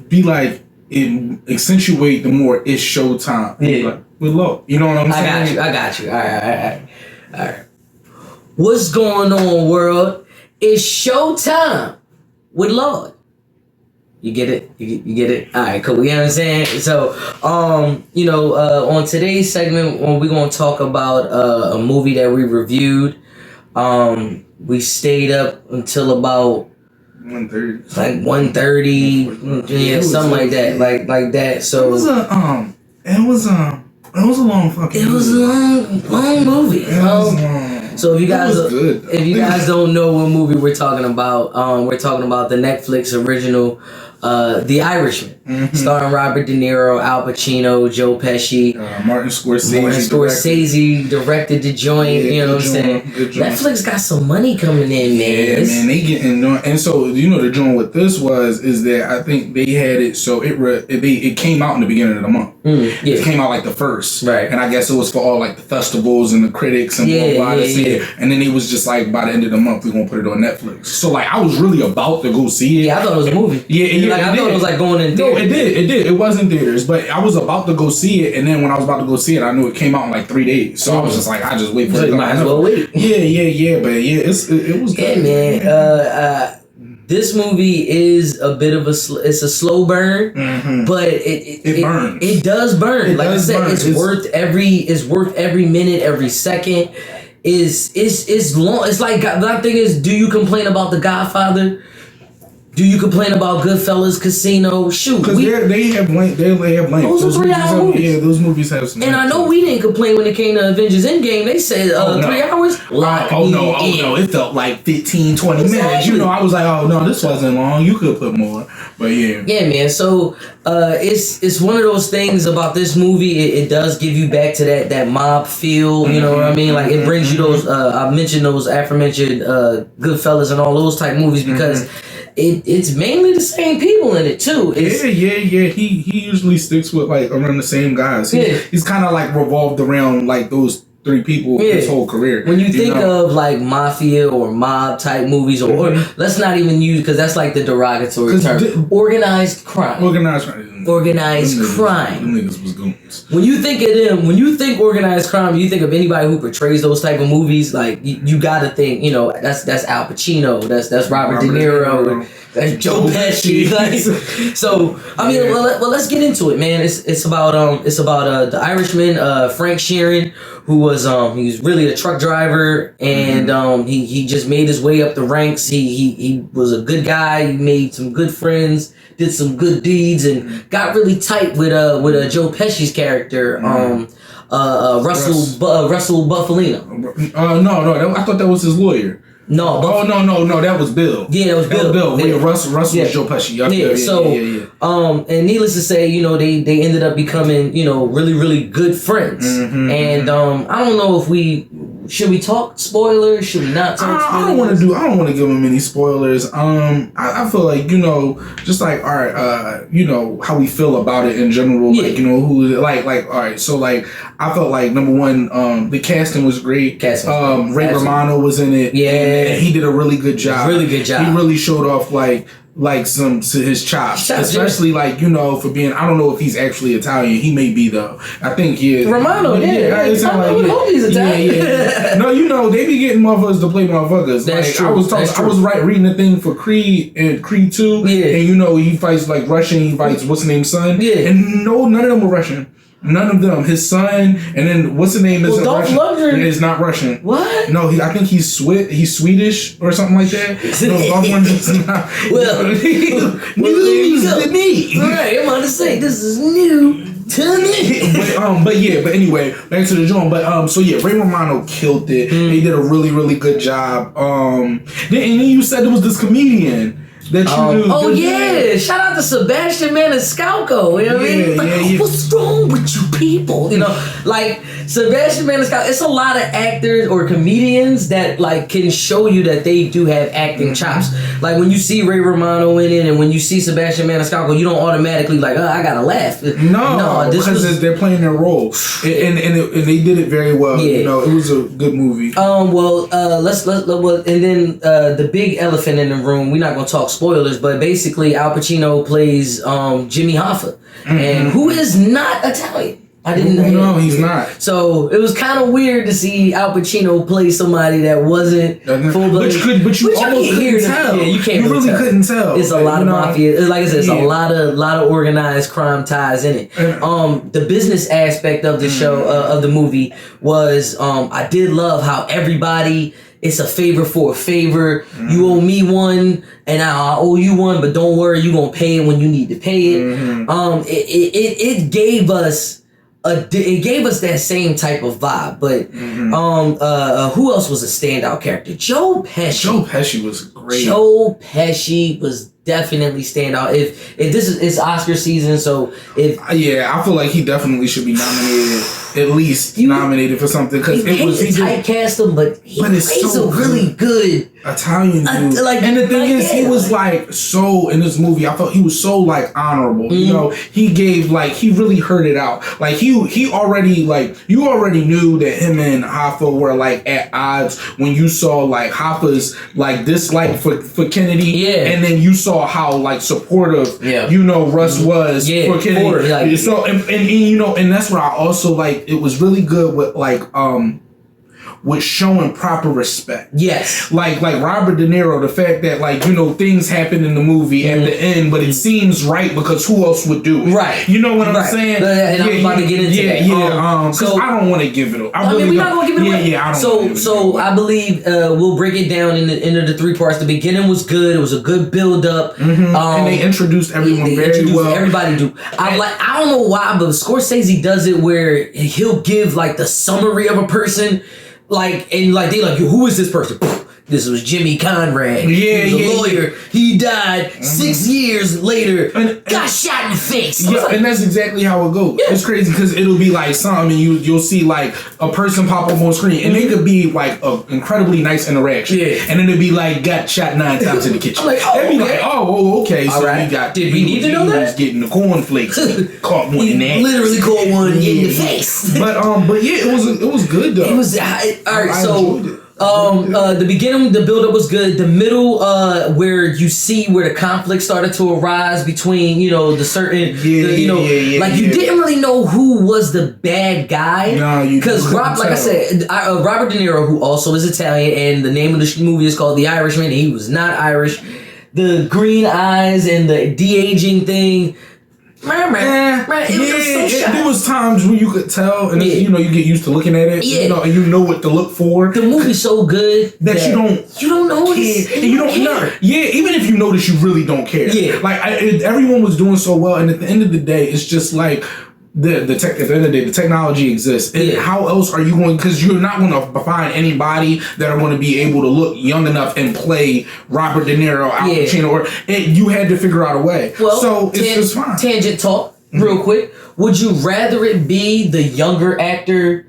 be like, it accentuate the more it's showtime. Yeah. Like, with Lord. You know what I'm saying? I got you. All right. What's going on, world? It's showtime with Lord. You get it? You get it? All right, cool. You know what I'm saying? So, on today's segment, we're going to talk about a movie that we reviewed. We stayed up until about 1:30. like 1:30, yeah, something like that, like that. So it was a long fucking. It was a long movie. So if you guys don't know what movie we're talking about, we're talking about the Netflix original, The Irishman, starring Robert De Niro, Al Pacino, Joe Pesci, Martin Scorsese directed the joint. Yeah, you know what I'm saying? Netflix got some money coming in, man. Yeah, man, they getting on. And so the joint with this is that I think they had it so it came out in the beginning of the month. It came out like the first, right? And I guess it was for all like the festivals and the critics and blah blah to see it. And then it was just like by the end of the month we're gonna put it on Netflix. So like I was really about to go see it. Yeah, I thought it was a movie. I thought it was like going in theaters. No, it did. It was in theaters, but I was about to go see it, and then when I was about to go see it, I knew it came out in like 3 days. So I was just like, I just wait for it. Might as well wait. Yeah, but yeah, it was good. Yeah, man. This movie is a bit of it's a slow burn, but it burns. It does burn. Like I said, it's worth every minute, every second. Is long. It's like the thing is, do you complain about The Godfather? Do you complain about Goodfellas, Casino? Shoot, because they have length. Those are 3-hour movies. Yeah, those movies have some. And I know we didn't complain when it came to Avengers Endgame. They said 3 hours. Oh no! It felt like 15, 20 minutes. I was like, oh no, this wasn't long. You could put more, but yeah. Yeah, man. So it's one of those things about this movie. It does give you back to that mob feel. You know what I mean? Like it brings you those. I mentioned those aforementioned Goodfellas and all those type movies because. It's mainly the same people in it too. Yeah. He usually sticks with like around the same guys. He's kind of like revolved around like those 3 people his whole career. When you think of like mafia or mob type movies, or let's not even use because that's like the derogatory term. Organized crime. Organized crime. Them niggas was goons. When you think of them, when you think organized crime, you think of anybody who portrays those type of movies. Like you gotta think, that's Al Pacino, that's Robert De Niro, that's Joe Pesci. So I mean, well, let's get into it, man. It's about the Irishman, Frank Sheeran, who was he was really a truck driver, and he just made his way up the ranks. He was a good guy. He made some good friends, did some good deeds, and got really tight with Joe Pesci's character, Russell Buffalino. No, I thought that was his lawyer. No. No, that was Bill. Yeah, that was Bill. Yeah. Russell was Joe Pesci. And needless to say, they ended up becoming, really, really good friends. And I don't know if should we talk spoilers? Should we not talk spoilers? I don't want to give them any spoilers. I feel like, just like, all right, how we feel about it in general. Yeah. Like, all right. So like, I felt like number one, the casting was great. Ray Romano was in it. Yeah. And he did a really good job. Really good job. He really showed off like some to his chops, especially like for being. I don't know if he's actually Italian. He may be though. I think he is. Romano, I hope he's Italian. Yeah. No, they be getting motherfuckers to play motherfuckers. That's true. I was reading the thing for Creed and Creed 2. Yeah. And he fights like Russian. He fights what's the name's son. Yeah. And none of them were Russian. None of them. His son, and then what's the name? Isn't Russian. Lundgren It's not Russian. What? No, I think he's Swedish or something like that. No, Dolph Lundgren's not. Well, news to me. All right, I'm about to say this is new to me. But anyway, back to the joint. Ray Romano killed it. He did a really, really good job. Then you said there was this comedian. Shout out to Sebastian Maniscalco. You know what I mean? What's wrong with you people? Like Sebastian Maniscalco. It's a lot of actors or comedians that like can show you that they do have acting chops. Like when you see Ray Romano in it, and when you see Sebastian Maniscalco, you don't automatically like, I gotta laugh. No, because they're playing their role, and they did it very well. Yeah. It was a good movie. And then the big elephant in the room. We're not gonna talk spoilers, but basically Al Pacino plays Jimmy Hoffa, and who is not Italian. I didn't know. No, he's not. So it was kind of weird to see Al Pacino play somebody that wasn't full blooded. But you almost couldn't tell. Yeah, you can't. You really couldn't tell. It's a lot of mafia. Like I said, it's a lot of organized crime ties in it. The business aspect of the show of the movie was I did love how everybody. It's a favor for a favor. You owe me one, and I owe you one, but don't worry, you gonna pay it when you need to pay it. It gave us. It gave us that same type of vibe, but who else was a standout character? Joe Pesci. Joe Pesci was great. Joe Pesci was definitely standout. If this is it's Oscar season, so if I feel like he definitely should be nominated. At least nominated for something because it was he typecast him, but he's so a really good Italian dude. And the thing is, he was like so in this movie. I felt he was so like honorable. You know, he gave like he really heard it out. Like he already like you already knew that him and Hoffa were like at odds when you saw like Hoffa's like dislike for Kennedy, and then you saw how like supportive you know Russ was for Kennedy. So and you know, and that's what I also like. It was really good with like with showing proper respect. Yes. Like Robert De Niro, the fact that like, you know, things happen in the movie at the end, but it seems right because who else would do it? Right. You know what I'm saying? And I'm about to get into that. So I don't want to give it away. I mean, we're not going to give it away. Yeah, I don't So I believe we'll break it down into the three parts. The beginning was good. It was a good build up. And they introduced everyone very well. Everybody do. I don't know why, but Scorsese does it where he'll give like the summary of a person. Like, and like, they like, who is this person? This was Jimmy Conrad. He was a lawyer. He died 6 years later. Got shot in the face. Yeah, and that's exactly how it goes. It's crazy because it'll be like something, and you'll see like a person pop up on screen, and it could be like an incredibly nice interaction. And then it'll be like got shot 9 times in the kitchen. I'm like, okay. So we got. Did we need to know that? He was getting the cornflakes. Caught one in the ass. Literally caught one in the face. But yeah, it was good though. It was all right. So. The beginning, the build-up was good. The middle, where you see where the conflict started to arise between, you know, the certain, you didn't really know who was the bad guy. No, because like I said, Robert De Niro, who also is Italian, and the name of the movie is called The Irishman. And he was not Irish. The green eyes and the de-aging thing. There was times where you could tell, and you know, you get used to looking at it, you know, and you know what to look for. The movie's so good that you don't notice, and you don't know. Even if you notice, you really don't care. Like everyone was doing so well, and at the end of the day, it's just like. At the end of the day, the technology exists. And how else are you going? Because you're not going to find anybody that are going to be able to look young enough and play Robert De Niro, Al Pacino, you had to figure out a way. Well, so it's fine. Tangent talk, real quick. Would you rather it be the younger actor,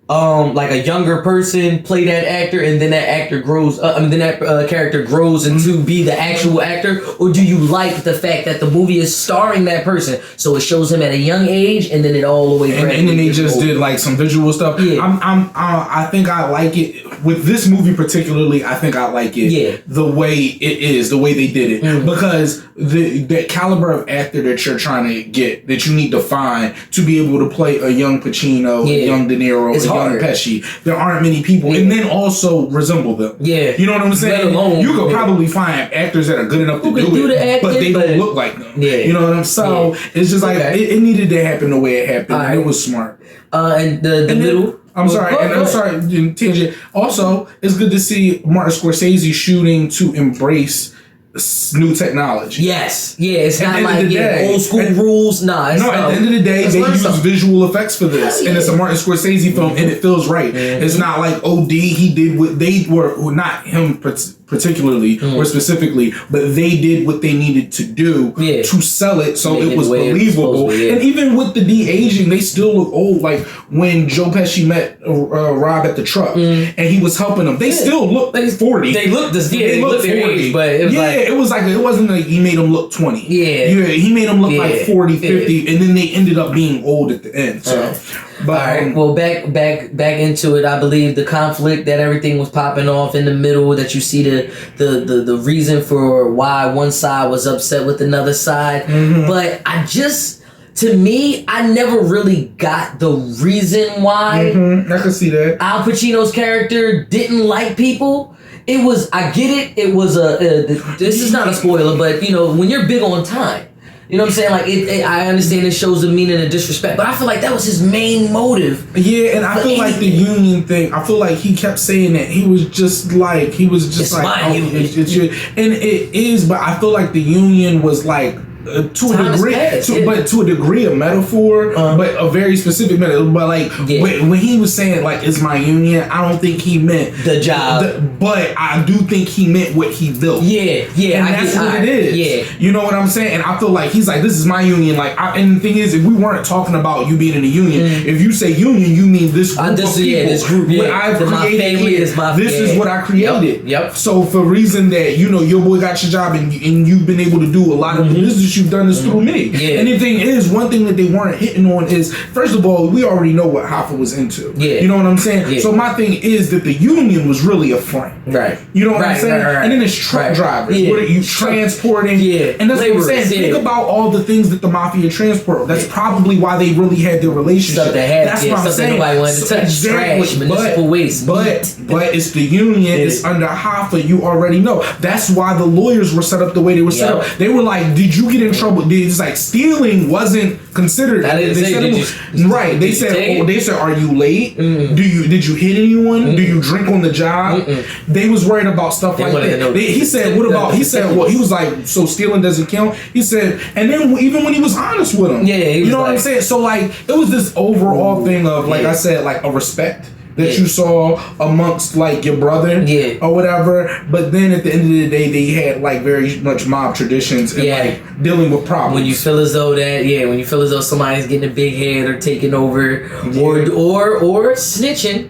like a younger person play that actor, and then that actor grows? Character grows into be the actual actor, or do you like the fact that the movie is starring that person, so it shows him at a young age, and then it all the way. And then they just did like some visual stuff. I think I like it with this movie particularly. I think I like it the way it is, the way they did it, because the caliber of actor that you're trying to get, that you need to find to be able to play a young Pacino, a young De Niro, a young Pesci. There aren't many people, and then also resemble them. You know what I'm saying? You could probably find actors that are good enough to do it, but they don't look like them. You know what I'm saying? So it's just like it needed to happen the way it happened. And it was smart. And the middle. I'm sorry, tangent. Also, it's good to see Martin Scorsese shooting to embrace new technology. It's not like old school rules. At the end of the day, they use visual effects for this, and it's a Martin Scorsese film, and it feels right. It's not like OD. He did what they were, not him particularly or specifically, but they did what they needed to do to sell it, so it was believable. And even with the de-aging, they still look old. Like when Joe Pesci met Rob at the truck, and he was helping them, they still look 40. They look 40, but it was like it was like, it wasn't like he made him look 20. Yeah. He made him look like 40, 50, and then they ended up being old at the end. So, but all right. Well, back into it. I believe the conflict that everything was popping off in the middle. That you see the reason for why one side was upset with another side. But to me, I never really got the reason why. I can see that. Al Pacino's character didn't like people. It was, I get it. It was this is not a spoiler, but you know, when you're big on time, you know what I'm saying? Like, I understand it shows the meaning of disrespect, but I feel like that was his main motive. Yeah, and I feel like the union thing, I feel like he kept saying that he was just like, it's like, my union. It's your, and it is, but I feel like the union was like, to a degree a metaphor, but a very specific metaphor. But like when he was saying like it's my union, I don't think he meant the job, but I do think he meant what he built. Yeah, and that's what it is. Yeah, you know what I'm saying. And I feel like he's like, this is my union. Like, and the thing is, if we weren't talking about you being in a union, if you say union, you mean this group of people. This group. What I've created here. This is what I created. Yep. So for a reason that you know your boy got your job and you've been able to do a lot of the business you've done is through me. Yeah. And the thing is, one thing that they weren't hitting on is, first of all, we already know what Hoffa was into. Yeah. You know what I'm saying? Yeah. So my thing is that the union was really a front. Right. You know what I'm saying? Right. And then it's truck drivers. Yeah. What are you transporting? Yeah. And that's Laborers, what I'm saying. Think about all the things that the mafia transport. That's probably why they really had their relationship. Stuff they had. That's what I'm saying. Nobody wanted to touch. Exactly. Trash, municipal waste. But it's the union. It's under Hoffa. You already know. That's why the lawyers were set up the way they were set up. They were like, did you get in trouble? It's like stealing wasn't considered. They said, are you late? Did you hit anyone? Do you drink on the job? They was worried about stuff like that. He said, what about? He said, well, he was like, so stealing doesn't count. He said, and then even when he was honest with him, you know what I'm saying. So like, it was this overall thing of like I said, like a respect that you saw amongst like your brother or whatever, but then at the end of the day they had like very much mob traditions and like dealing with problems. When you feel as though somebody's getting a big head or taking over or snitching.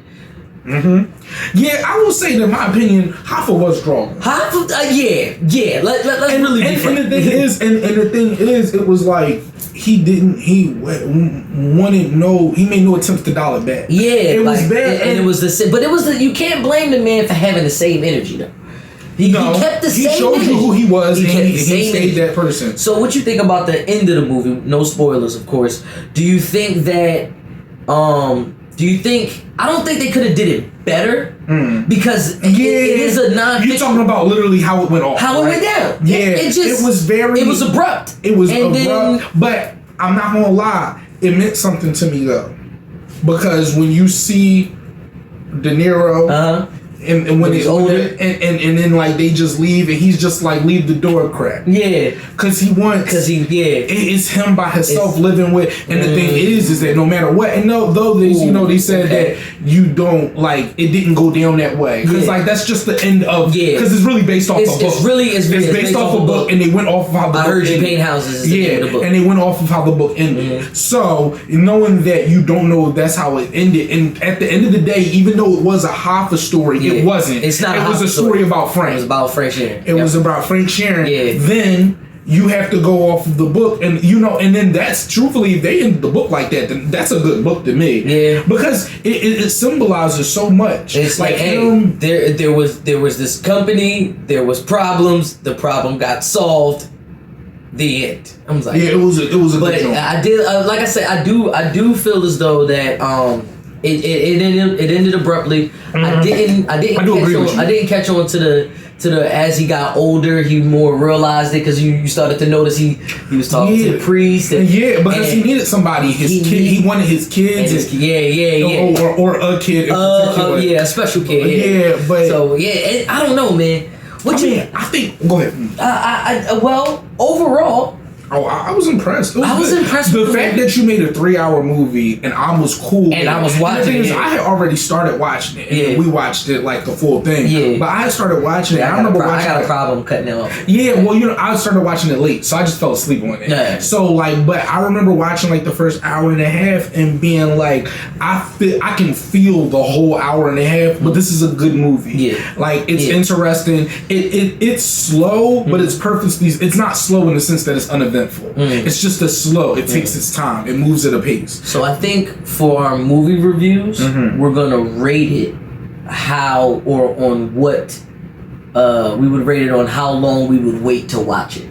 Yeah, I will say that in my opinion, Hoffa was strong. Hoffa, let's really be frank. And the thing is, it was like he made no attempts to dial it back. Yeah, it was bad, and it was you can't blame the man for having the same energy though. He kept the same. He showed energy. you who he was, and he stayed energy. that person. So, what you think about the end of the movie? No spoilers, of course. Do you think that? I don't think they could have did it better because it is a non-fiction. You're talking about literally how it went off. How it went down. Yeah, it was abrupt. It was abrupt, but I'm not gonna lie, it meant something to me though, because when you see De Niro. And when he's older, and then like they just leave, and he's just like leave the door cracked. Yeah, because it's him by himself living with. And the thing is that no matter what, and though they said that you don't like it didn't go down that way because like that's just the end of because it's really based off a book. It's based off a book, and they went off of how the book ended. I heard you paint houses. And they went off of how the book ended. So knowing that you don't know that's how it ended, and at the end of the day, even though it was a Hoffa story. It wasn't. It's not. It was a story about Frank. It was about Frank Sheeran. It was about Frank Sheeran. Yeah. Then you have to go off of the book, and and then that's truthfully, if they end the book like that, then that's a good book to me. Yeah. Because it symbolizes so much. It's like there was this company, there was problems, the problem got solved. The end. I was like, it was a but good I did like I said, I do feel as though that It ended abruptly. I didn't catch on to the as he got older, he more realized it because you started to notice he was talking to the priest. Because he needed somebody. He wanted his kids. Or a kid. A special kid. And I don't know, man. I think. Go ahead. Well, overall. Oh, I was impressed. I was impressed the with fact that you made a 3-hour movie and I was cool. And I was watching it. I had already started watching it. And we watched it like the full thing. Yeah. But I had started watching it. I remember watching it. I got a problem cutting it off. Yeah, well, I started watching it late, so I just fell asleep on it. Yeah. So like, but I remember watching like the first hour and a half and being like, I can feel the whole hour and a half, but this is a good movie. Yeah. Like it's interesting. It's slow, but it's purposely. It's not slow in the sense that it's uneventful. It's just a slow. It takes its time. It moves at a pace. So I think for our movie reviews, we're gonna rate it how or on what we would rate it on how long we would wait to watch it.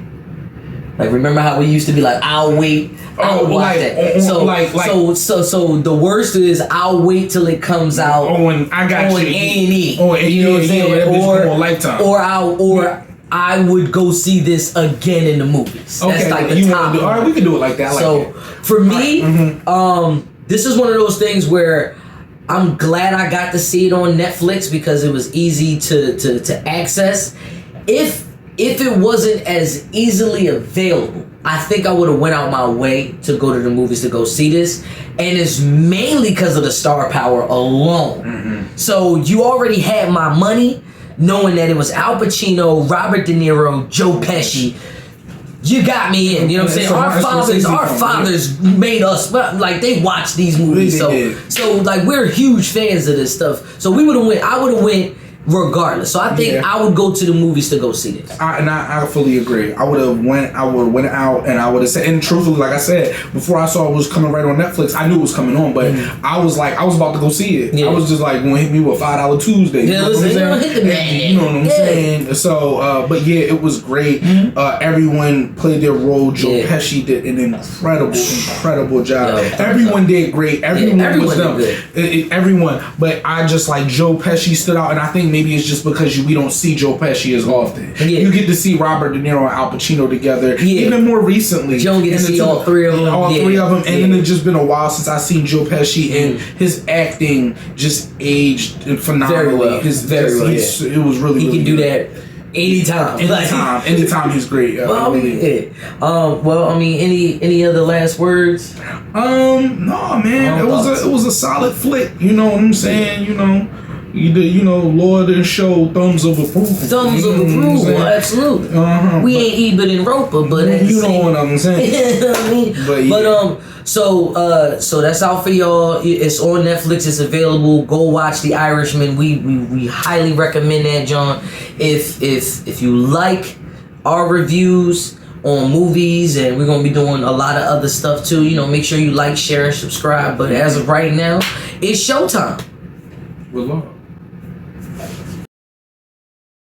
Like, remember how we used to be like, I'll wait. I'll watch that. So the worst is I'll wait till it comes out. Oh, and I got on A&E. You know what I'm saying? Or I would go see this again in the movies. Okay, that's like the top. All right, we can do it like that. So for me, this is one of those things where I'm glad I got to see it on Netflix because it was easy to access. If it wasn't as easily available, I think I would have went out my way to go to the movies to go see this. And it's mainly because of the star power alone. So you already had my money, knowing that it was Al Pacino, Robert De Niro, Joe Pesci. You got me in, you know what I'm saying? Our fathers made us, like, they watched these movies. So like, we're huge fans of this stuff. So I would have went regardless. So I think I would go to the movies to go see this. I fully agree. I would have went out and I would have said, and truthfully, like I said, before I saw it was coming right on Netflix, I knew it was coming on, but I was about to go see it. I was just like, gonna hit me with $5 Tuesday. You know what I'm saying? You know what I'm saying? So, but yeah, it was great. Everyone played their role. Joe Pesci did an incredible job. Everyone did great. Everyone was them. Everyone, but I just like Joe Pesci stood out, and I think maybe it's just because we don't see Joe Pesci as often. You get to see Robert De Niro and Al Pacino together. Even more recently. You don't get to see all three of them. And then it's just been a while since I've seen Joe Pesci, and his acting just aged phenomenally. Very well. It was really, he really can do that anytime. Anytime he's great. Well, I mean, any other last words? No, man. It was a solid flick. You know what I'm saying? Lord and show thumbs of approval. Thumbs of approval, absolutely. We ain't Ebert and Roper, but you know what I'm saying. You know what I mean? So that's out for y'all. It's on Netflix. It's available. Go watch The Irishman. We highly recommend that, John. If you like our reviews on movies, and we're gonna be doing a lot of other stuff too. Make sure you like, share, and subscribe. But as of right now, it's showtime. With love.